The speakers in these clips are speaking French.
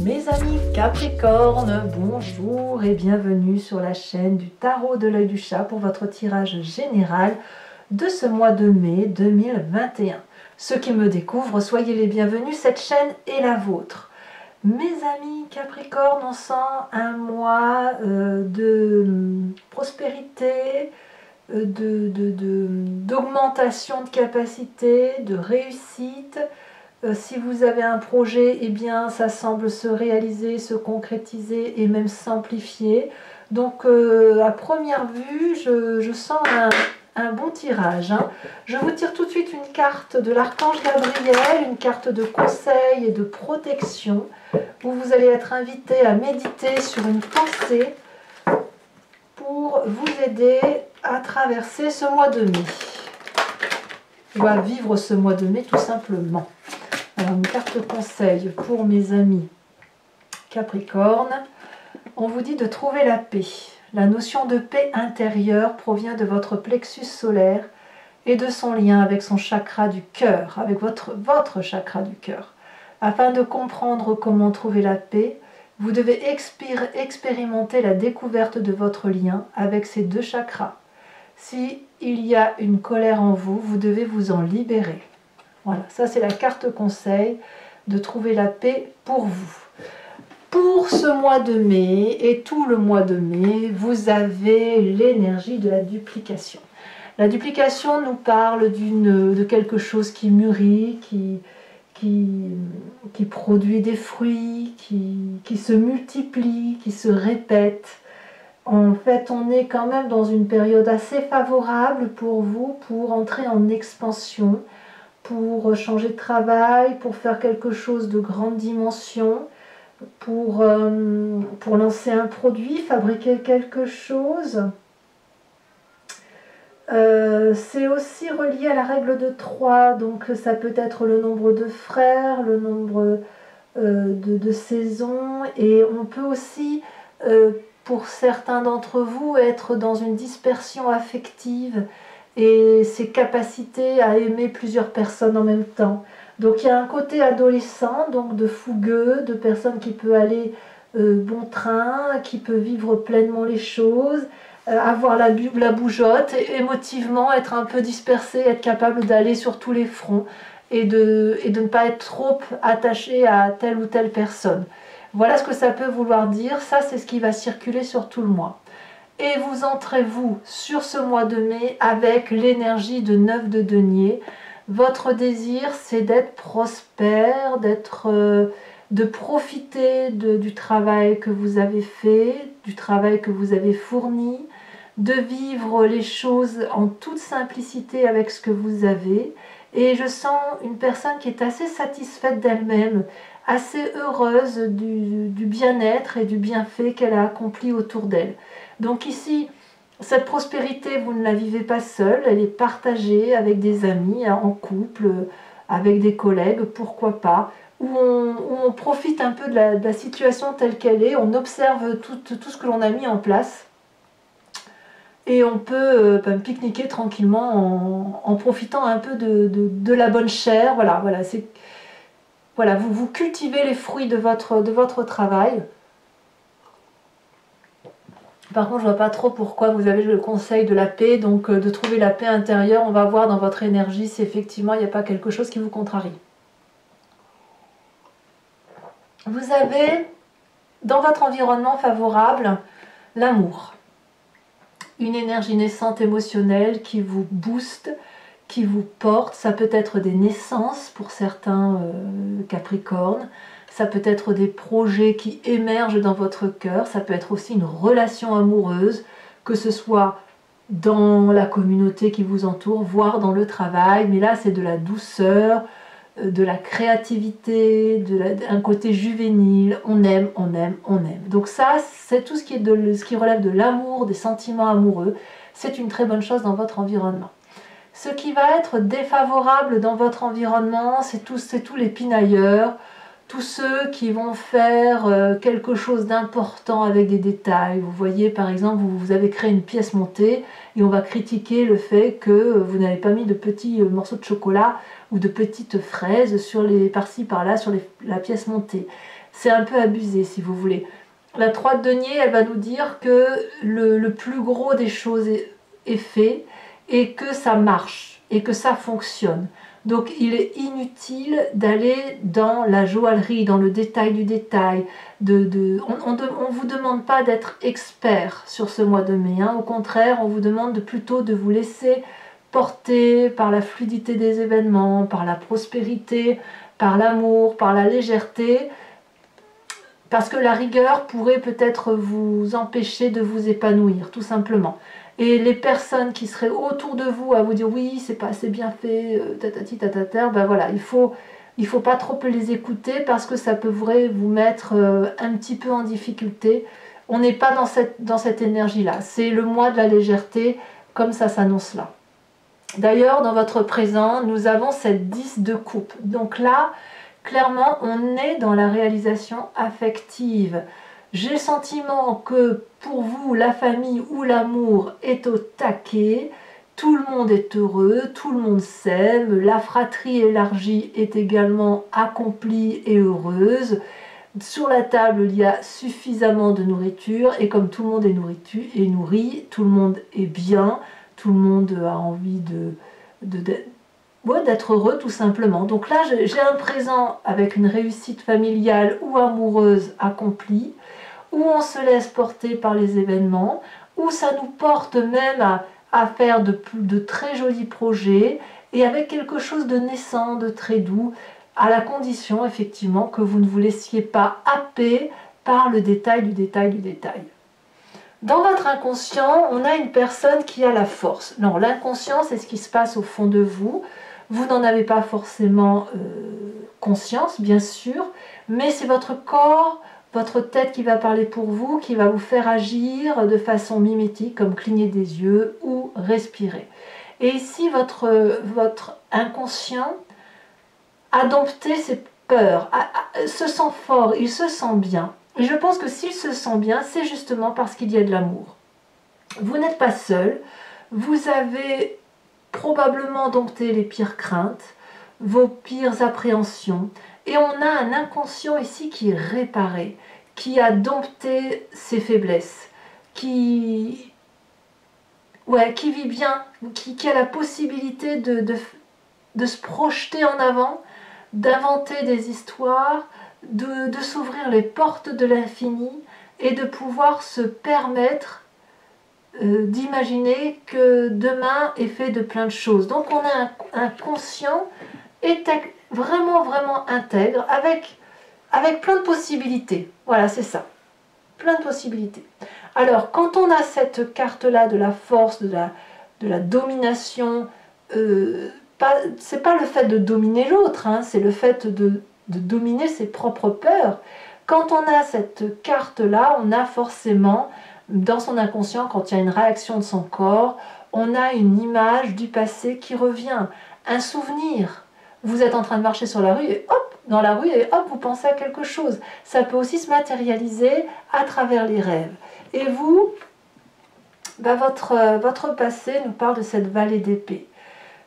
Mes amis Capricorne, bonjour et bienvenue sur la chaîne du Tarot de l'Œil du Chat pour votre tirage général de ce mois de mai 2021. Ceux qui me découvrent, soyez les bienvenus, cette chaîne est la vôtre. Mes amis Capricorne, on sent un mois de prospérité, d'augmentation de capacité, de réussite. Si vous avez un projet, eh bien, ça semble se réaliser, se concrétiser et même s'amplifier. Donc, à première vue, je sens un bon tirage. Je vous tire tout de suite une carte de l'archange Gabriel, une carte de conseil et de protection, où vous allez être invité à méditer sur une pensée pour vous aider à traverser ce mois de mai. Ou à vivre ce mois de mai tout simplement. Alors, une carte conseil pour mes amis Capricorne. On vous dit de trouver la paix. La notion de paix intérieure provient de votre plexus solaire et de son lien avec son chakra du cœur, avec votre chakra du cœur. Afin de comprendre comment trouver la paix, vous devez expérimenter la découverte de votre lien avec ces deux chakras. Si il y a une colère en vous, vous devez vous en libérer. Voilà, ça c'est la carte conseil de trouver la paix pour vous. Pour ce mois de mai et tout le mois de mai, vous avez l'énergie de la duplication. La duplication nous parle de quelque chose qui mûrit, qui produit des fruits, qui se multiplie, qui se répète. En fait, on est quand même dans une période assez favorable pour vous, pour entrer en expansion, pour changer de travail, pour faire quelque chose de grande dimension, pour lancer un produit, fabriquer quelque chose. C'est aussi relié à la règle de 3, donc ça peut être le nombre de frères, le nombre de saisons, et on peut aussi, pour certains d'entre vous, être dans une dispersion affective, et ses capacités à aimer plusieurs personnes en même temps. Donc il y a un côté adolescent, donc de fougueux, de personne qui peut aller bon train, qui peut vivre pleinement les choses, avoir la bougeotte, et émotivement être un peu dispersé, être capable d'aller sur tous les fronts et de ne pas être trop attaché à telle ou telle personne. Voilà ce que ça peut vouloir dire, ça c'est ce qui va circuler sur tout le mois. Et vous entrez, vous, sur ce mois de mai avec l'énergie de 9 de denier. Votre désir, c'est d'être prospère, de profiter du travail que vous avez fait, du travail que vous avez fourni, de vivre les choses en toute simplicité avec ce que vous avez. Et je sens une personne qui est assez satisfaite d'elle-même, assez heureuse du bien-être et du bienfait qu'elle a accompli autour d'elle. Donc ici, cette prospérité, vous ne la vivez pas seule, elle est partagée avec des amis, en couple, avec des collègues, pourquoi pas, où on profite un peu de la situation telle qu'elle est, on observe tout ce que l'on a mis en place, et on peut pique-niquer tranquillement en profitant un peu de la bonne chair. Voilà, vous cultivez les fruits de votre travail. Par contre, je ne vois pas trop pourquoi vous avez le conseil de la paix, donc de trouver la paix intérieure. On va voir dans votre énergie si effectivement il n'y a pas quelque chose qui vous contrarie. Vous avez dans votre environnement favorable l'amour. Une énergie naissante émotionnelle qui vous booste, qui vous porte. Ça peut être des naissances pour certains Capricornes. Ça peut être des projets qui émergent dans votre cœur, ça peut être aussi une relation amoureuse, que ce soit dans la communauté qui vous entoure, voire dans le travail, mais là c'est de la douceur, de la créativité, un côté juvénile, on aime, on aime, on aime. Donc ça, c'est tout ce qui relève de l'amour, des sentiments amoureux, c'est une très bonne chose dans votre environnement. Ce qui va être défavorable dans votre environnement, c'est tous les pinailleurs, tous ceux qui vont faire quelque chose d'important avec des détails. Vous voyez, par exemple, vous avez créé une pièce montée et on va critiquer le fait que vous n'avez pas mis de petits morceaux de chocolat ou de petites fraises par-ci par-là sur la pièce montée. c'est un peu abusé si vous voulez. La 3 de denier, elle va nous dire que le plus gros des choses est fait et que ça marche et que ça fonctionne. Donc il est inutile d'aller dans la joaillerie, dans le détail du détail. On ne vous demande pas d'être expert sur ce mois de mai. Hein. Au contraire, on vous demande plutôt de vous laisser porter par la fluidité des événements, par la prospérité, par l'amour, par la légèreté. Parce que la rigueur pourrait peut-être vous empêcher de vous épanouir, tout simplement. Et les personnes qui seraient autour de vous à vous dire oui, c'est pas assez bien fait, tatati tatata, ben voilà, il faut pas trop les écouter parce que ça pourrait vous mettre un petit peu en difficulté. On n'est pas dans cette énergie-là. C'est le mois de la légèreté, comme ça s'annonce là. D'ailleurs, dans votre présent, nous avons cette 10 de coupe. Donc là, clairement, on est dans la réalisation affective. J'ai le sentiment que pour vous, la famille ou l'amour est au taquet, tout le monde est heureux, tout le monde s'aime, la fratrie élargie est également accomplie et heureuse. Sur la table, il y a suffisamment de nourriture et comme tout le monde est nourri, tout le monde est bien, tout le monde a envie d'être heureux tout simplement. Donc là, j'ai un présent avec une réussite familiale ou amoureuse accomplie, où on se laisse porter par les événements, où ça nous porte même à faire de très jolis projets, et avec quelque chose de naissant, de très doux, à la condition effectivement que vous ne vous laissiez pas happer par le détail du détail du détail. Dans votre inconscient, on a une personne qui a la force. Non, l'inconscient, c'est ce qui se passe au fond de vous. Vous n'en avez pas forcément conscience, bien sûr, mais c'est votre corps, votre tête qui va parler pour vous, qui va vous faire agir de façon mimétique, comme cligner des yeux ou respirer. Et ici, votre inconscient a dompté ses peurs, se sent fort, il se sent bien. Et je pense que s'il se sent bien, c'est justement parce qu'il y a de l'amour. Vous n'êtes pas seul, vous avez probablement dompté les pires craintes, vos pires appréhensions, et on a un inconscient ici qui est réparé, qui a dompté ses faiblesses, qui vit bien, qui a la possibilité de se projeter en avant, d'inventer des histoires, de s'ouvrir les portes de l'infini et de pouvoir se permettre d'imaginer que demain est fait de plein de choses. Donc on a un conscient vraiment, vraiment intègre avec plein de possibilités. Voilà, c'est ça. Plein de possibilités. Alors, quand on a cette carte-là de la force, de la domination, c'est pas le fait de dominer l'autre, hein, c'est le fait de dominer ses propres peurs. Quand on a cette carte-là, on a forcément, dans son inconscient, quand il y a une réaction de son corps, on a une image du passé qui revient, un souvenir. Vous êtes en train de marcher sur la rue et hop, dans la rue et hop, vous pensez à quelque chose. Ça peut aussi se matérialiser à travers les rêves. Et vous, votre passé nous parle de cette vallée d'épée.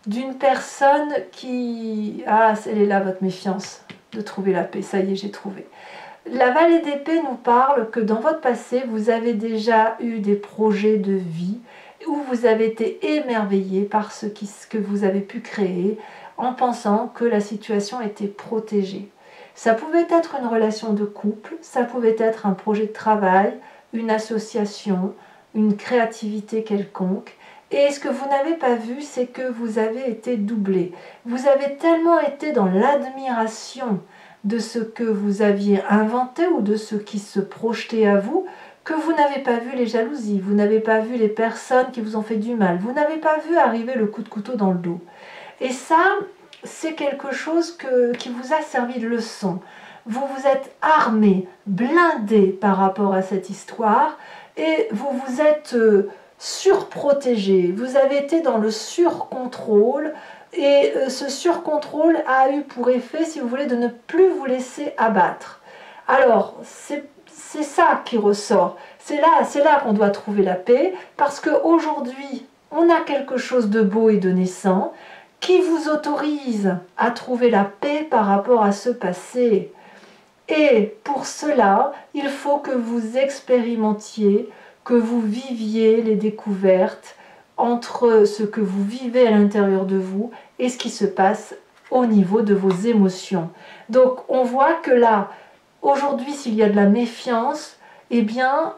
D'une personne qui... Ah, elle est là, votre méfiance de trouver la paix. Ça y est, j'ai trouvé. La vallée d'épée nous parle que dans votre passé, vous avez déjà eu des projets de vie où vous avez été émerveillé par ce que vous avez pu créer en pensant que la situation était protégée. Ça pouvait être une relation de couple, ça pouvait être un projet de travail, une association, une créativité quelconque. Et ce que vous n'avez pas vu, c'est que vous avez été doublé. Vous avez tellement été dans l'admiration de ce que vous aviez inventé ou de ce qui se projetait à vous, que vous n'avez pas vu les jalousies, vous n'avez pas vu les personnes qui vous ont fait du mal, vous n'avez pas vu arriver le coup de couteau dans le dos. Et ça, c'est quelque chose qui vous a servi de leçon. Vous vous êtes armé, blindé par rapport à cette histoire et vous vous êtes surprotégé. Vous avez été dans le surcontrôle et ce surcontrôle a eu pour effet, si vous voulez, de ne plus vous laisser abattre. Alors, c'est ça qui ressort. C'est là qu'on doit trouver la paix parce qu'aujourd'hui, on a quelque chose de beau et de naissant qui vous autorise à trouver la paix par rapport à ce passé. Et pour cela, il faut que vous expérimentiez, que vous viviez les découvertes entre ce que vous vivez à l'intérieur de vous et ce qui se passe au niveau de vos émotions. Donc on voit que là, aujourd'hui, s'il y a de la méfiance, eh bien,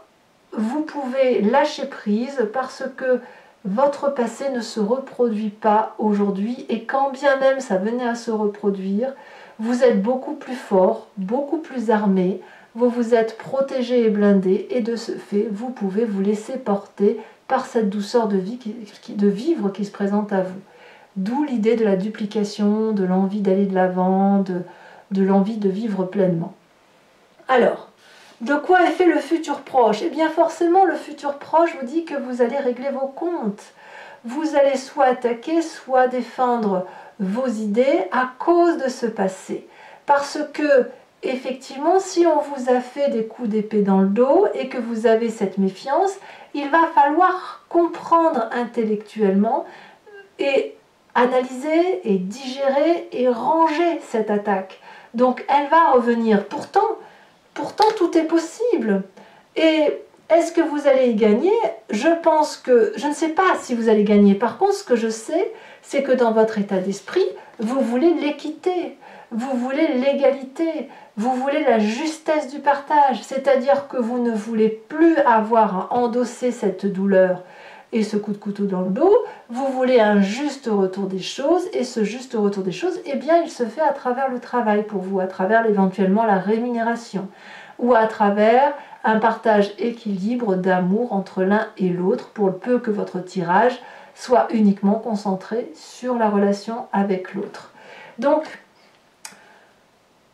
vous pouvez lâcher prise parce que votre passé ne se reproduit pas aujourd'hui et quand bien même ça venait à se reproduire, vous êtes beaucoup plus fort, beaucoup plus armé, vous vous êtes protégé et blindé et de ce fait, vous pouvez vous laisser porter par cette douceur de vie, de vivre qui se présente à vous. D'où l'idée de la duplication, de l'envie d'aller de l'avant, de l'envie de vivre pleinement. Alors, de quoi est fait le futur proche? Eh bien forcément, le futur proche vous dit que vous allez régler vos comptes. Vous allez soit attaquer, soit défendre vos idées à cause de ce passé. Parce que, effectivement, si on vous a fait des coups d'épée dans le dos et que vous avez cette méfiance, il va falloir comprendre intellectuellement et analyser et digérer et ranger cette attaque. Donc elle va revenir. Pourtant, tout est possible. Et est-ce que vous allez y gagner? Je pense que, je ne sais pas si vous allez gagner. Par contre, ce que je sais, c'est que dans votre état d'esprit, vous voulez l'équité, vous voulez l'égalité, vous voulez la justesse du partage. C'est-à-dire que vous ne voulez plus avoir à endosser cette douleur et ce coup de couteau dans le dos, vous voulez un juste retour des choses, et ce juste retour des choses, eh bien, il se fait à travers le travail pour vous, à travers éventuellement la rémunération, ou à travers un partage équilibre d'amour entre l'un et l'autre, pour le peu que votre tirage soit uniquement concentré sur la relation avec l'autre. Donc,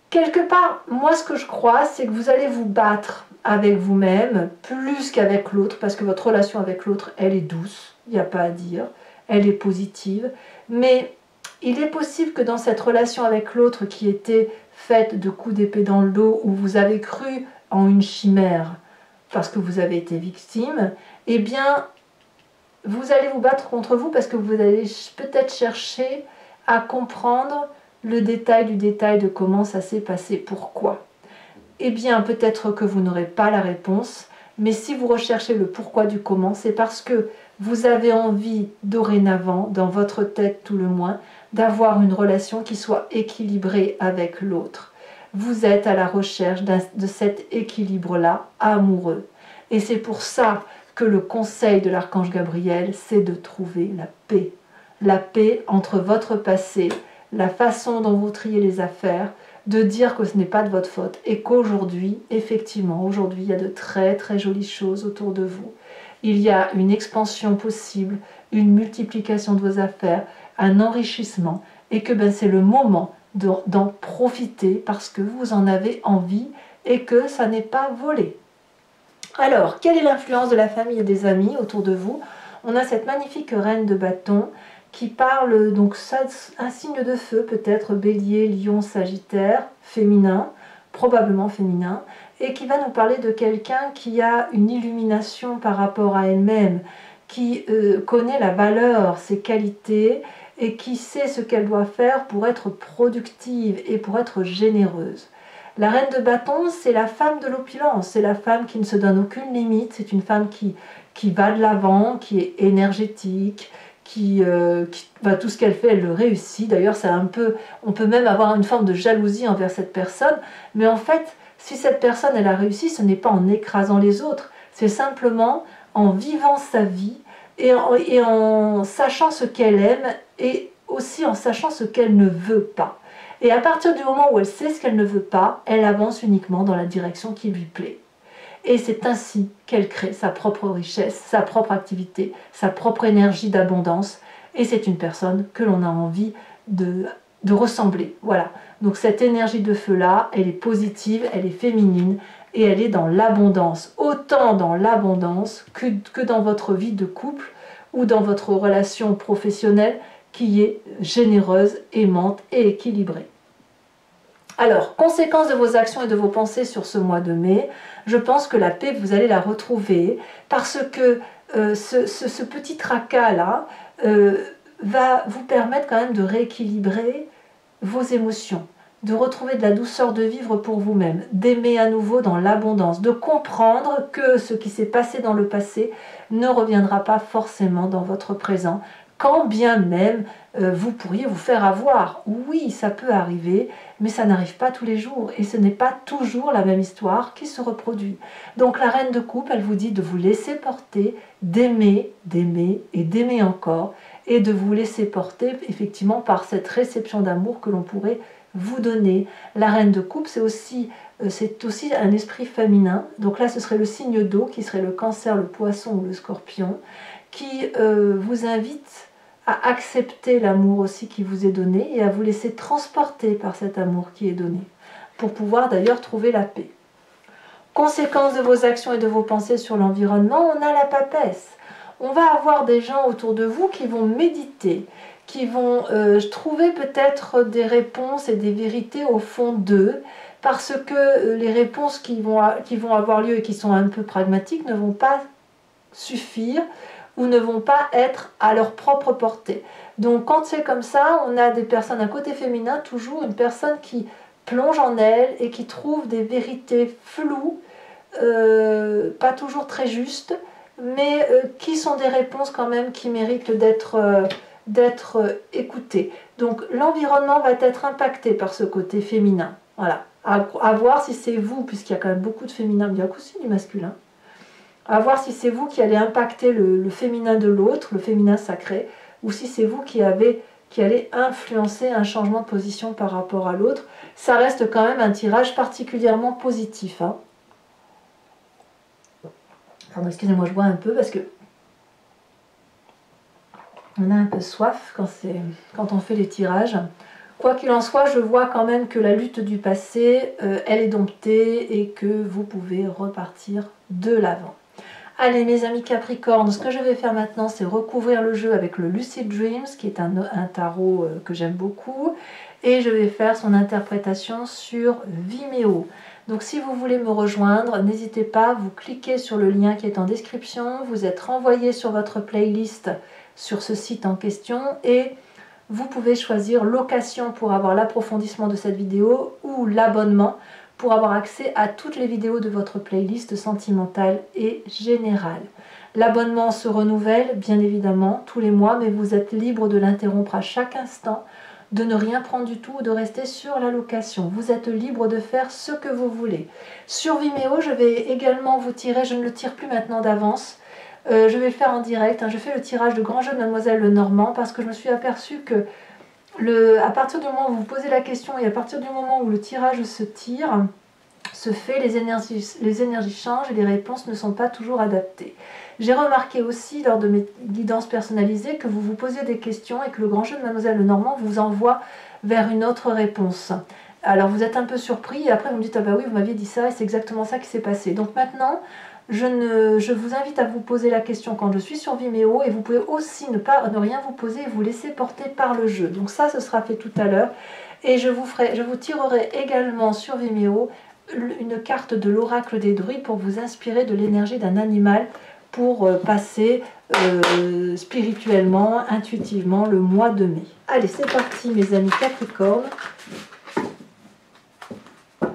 quelque part, moi ce que je crois, c'est que vous allez vous battre avec vous-même, plus qu'avec l'autre, parce que votre relation avec l'autre, elle est douce, il n'y a pas à dire, elle est positive, mais il est possible que dans cette relation avec l'autre qui était faite de coups d'épée dans le dos, où vous avez cru en une chimère, parce que vous avez été victime, eh bien, vous allez vous battre contre vous, parce que vous allez peut-être chercher à comprendre le détail du détail de comment ça s'est passé, pourquoi. Eh bien, peut-être que vous n'aurez pas la réponse, mais si vous recherchez le pourquoi du comment, c'est parce que vous avez envie, dorénavant, dans votre tête tout le moins, d'avoir une relation qui soit équilibrée avec l'autre. Vous êtes à la recherche de cet équilibre-là, amoureux. Et c'est pour ça que le conseil de l'archange Gabriel, c'est de trouver la paix. La paix entre votre passé, la façon dont vous triez les affaires, de dire que ce n'est pas de votre faute et qu'aujourd'hui, effectivement, aujourd'hui, il y a de très très jolies choses autour de vous. Il y a une expansion possible, une multiplication de vos affaires, un enrichissement et que c'est le moment d'en profiter parce que vous en avez envie et que ça n'est pas volé. Alors, quelle est l'influence de la famille et des amis autour de vous? On a cette magnifique reine de bâton qui parle, donc un signe de feu, peut-être bélier, lion, sagittaire, féminin, probablement féminin, et qui va nous parler de quelqu'un qui a une illumination par rapport à elle-même, qui connaît la valeur, ses qualités, et qui sait ce qu'elle doit faire pour être productive et pour être généreuse. La reine de bâton, c'est la femme de l'opulence, c'est la femme qui ne se donne aucune limite, c'est une femme qui va de l'avant, qui est énergétique, tout ce qu'elle fait, elle le réussit. D'ailleurs, on peut même avoir une forme de jalousie envers cette personne, mais en fait, si cette personne, elle a réussi, ce n'est pas en écrasant les autres, c'est simplement en vivant sa vie et en sachant ce qu'elle aime et aussi en sachant ce qu'elle ne veut pas. Et à partir du moment où elle sait ce qu'elle ne veut pas, elle avance uniquement dans la direction qui lui plaît. Et c'est ainsi qu'elle crée sa propre richesse, sa propre activité, sa propre énergie d'abondance. Et c'est une personne que l'on a envie de ressembler. Voilà. Donc cette énergie de feu-là, elle est positive, elle est féminine et elle est dans l'abondance. Autant dans l'abondance que dans votre vie de couple ou dans votre relation professionnelle qui est généreuse, aimante et équilibrée. Alors, conséquence de vos actions et de vos pensées sur ce mois de mai, je pense que la paix, vous allez la retrouver parce que ce petit tracas-là va vous permettre quand même de rééquilibrer vos émotions, de retrouver de la douceur de vivre pour vous-même, d'aimer à nouveau dans l'abondance, de comprendre que ce qui s'est passé dans le passé ne reviendra pas forcément dans votre présent, quand bien même vous pourriez vous faire avoir. Oui, ça peut arriver, mais ça n'arrive pas tous les jours et ce n'est pas toujours la même histoire qui se reproduit. Donc la reine de coupe, elle vous dit de vous laisser porter, d'aimer, d'aimer et d'aimer encore, et de vous laisser porter effectivement par cette réception d'amour que l'on pourrait vous donner. La reine de coupe, c'est aussi un esprit féminin. Donc là, ce serait le signe d'eau qui serait le cancer, le poisson ou le scorpion, qui vous invite à accepter l'amour aussi qui vous est donné et à vous laisser transporter par cet amour qui est donné, pour pouvoir d'ailleurs trouver la paix. Conséquence de vos actions et de vos pensées sur l'environnement, on a la papesse. On va avoir des gens autour de vous qui vont méditer, qui vont trouver peut-être des réponses et des vérités au fond d'eux, parce que les réponses qui vont avoir lieu et qui sont un peu pragmatiques ne vont pas suffire ou ne vont pas être à leur propre portée. Donc quand c'est comme ça, on a des personnes, un côté féminin, toujours une personne qui plonge en elle et qui trouve des vérités floues, pas toujours très justes, mais qui sont des réponses quand même qui méritent d'être écoutées. Donc l'environnement va être impacté par ce côté féminin. Voilà. À voir si c'est vous, puisqu'il y a quand même beaucoup de féminin, mais il y a aussi du masculin. À voir si c'est vous qui allez impacter le féminin de l'autre, le féminin sacré, ou si c'est vous qui allez influencer un changement de position par rapport à l'autre. Ça reste quand même un tirage particulièrement positif. Hein. Pardon, excusez-moi, je bois un peu parce que on a un peu soif quand on fait les tirages. Quoi qu'il en soit, je vois quand même que la lutte du passé, elle est domptée et que vous pouvez repartir de l'avant. Allez mes amis Capricorne, ce que je vais faire maintenant, c'est recouvrir le jeu avec le Lucid Dreams, qui est un tarot que j'aime beaucoup. Et je vais faire son interprétation sur Vimeo. Donc si vous voulez me rejoindre, n'hésitez pas, vous cliquez sur le lien qui est en description, vous êtes renvoyé sur votre playlist sur ce site en question et vous pouvez choisir location pour avoir l'approfondissement de cette vidéo ou l'abonnement pour avoir accès à toutes les vidéos de votre playlist sentimentale et générale. L'abonnement se renouvelle bien évidemment tous les mois, mais vous êtes libre de l'interrompre à chaque instant, de ne rien prendre du tout ou de rester sur la location. Vous êtes libre de faire ce que vous voulez. Sur Vimeo, je vais également vous tirer, je ne le tire plus maintenant d'avance, je vais le faire en direct. Hein. Je fais le tirage de Grand Jeu de Mademoiselle Lenormand parce que je me suis aperçue que à partir du moment où vous posez la question et à partir du moment où le tirage se tire, se fait, les énergies changent et les réponses ne sont pas toujours adaptées. J'ai remarqué aussi lors de mes guidances personnalisées que vous vous posiez des questions et que le Grand Jeu de Mademoiselle Lenormand vous envoie vers une autre réponse. Alors vous êtes un peu surpris et après vous me dites « Ah bah oui, vous m'aviez dit ça et c'est exactement ça qui s'est passé ». Donc maintenant, je vous invite à vous poser la question quand je suis sur Vimeo et vous pouvez aussi ne rien vous poser et vous laisser porter par le jeu. Donc ça, ce sera fait tout à l'heure et je vous tirerai également sur Vimeo une carte de l'oracle des druides pour vous inspirer de l'énergie d'un animal pour passer spirituellement, intuitivement le mois de mai. Allez, c'est parti mes amis Capricorne.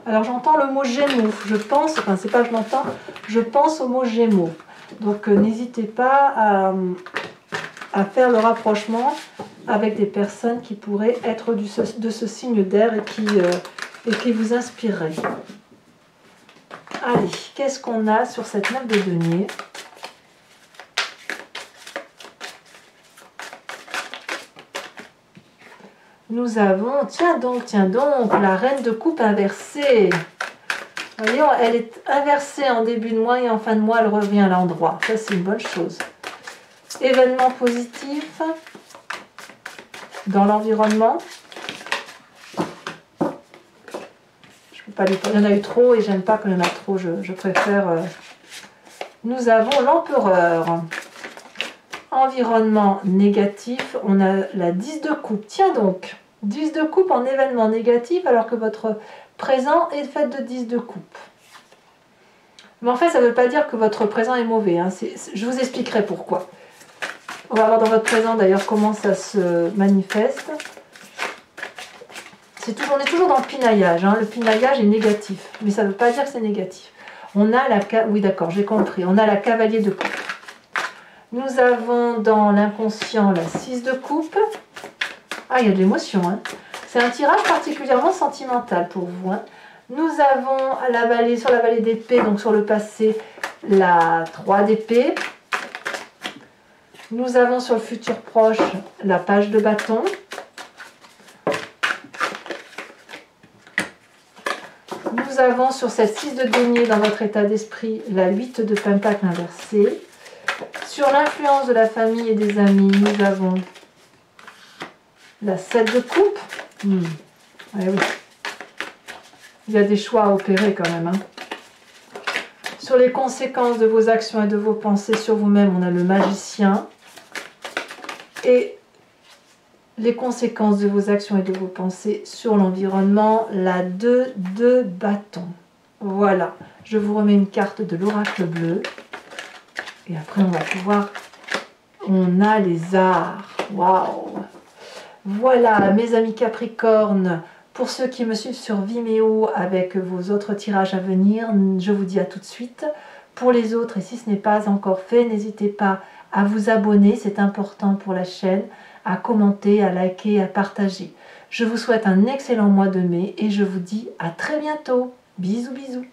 Alors j'entends le mot Gémeaux, je pense, enfin c'est pas je l'entends, je pense au mot Gémeaux. Donc n'hésitez pas à faire le rapprochement avec des personnes qui pourraient être de ce signe d'air et qui vous inspireraient. Allez, qu'est-ce qu'on a sur cette 9 de denier? Nous avons, tiens donc, la reine de coupe inversée. Voyez, elle est inversée en début de mois et en fin de mois, elle revient à l'endroit. Ça, c'est une bonne chose. Événement positif dans l'environnement. Je peux pas lui dire, il y en a eu trop et j'aime pas qu'il y en a trop. Je préfère. Nous avons l'empereur. Environnement négatif, on a la 10 de coupe. Tiens donc, 10 de coupe en événement négatif alors que votre présent est fait de 10 de coupe. Mais en fait, ça ne veut pas dire que votre présent est mauvais. Hein. Je vous expliquerai pourquoi. On va voir dans votre présent d'ailleurs comment ça se manifeste. on est toujours dans le pinaillage, hein. Le pinaillage est négatif, mais ça ne veut pas dire que c'est négatif. On a la... Oui, d'accord, j'ai compris. On a la cavalier de coupe. Nous avons dans l'inconscient la 6 de coupe. Ah, il y a de l'émotion, hein. C'est un tirage particulièrement sentimental pour vous, hein. Nous avons sur la vallée d'épée, donc sur le passé, la 3 d'épée. Nous avons sur le futur proche la page de bâton. Nous avons sur cette 6 de denier dans votre état d'esprit la 8 de pentacle inversée. Sur l'influence de la famille et des amis, nous avons la 7 de coupe. Eh oui. Il y a des choix à opérer quand même, hein. Sur les conséquences de vos actions et de vos pensées sur vous-même, on a le magicien. Et les conséquences de vos actions et de vos pensées sur l'environnement, la 2 de bâton. Voilà, je vous remets une carte de l'oracle bleu. Et après, on va pouvoir... On a les arts. Waouh! Voilà, mes amis Capricorne. Pour ceux qui me suivent sur Vimeo avec vos autres tirages à venir, je vous dis à tout de suite. Pour les autres, et si ce n'est pas encore fait, n'hésitez pas à vous abonner, c'est important pour la chaîne, à commenter, à liker, à partager. Je vous souhaite un excellent mois de mai et je vous dis à très bientôt. Bisous, bisous.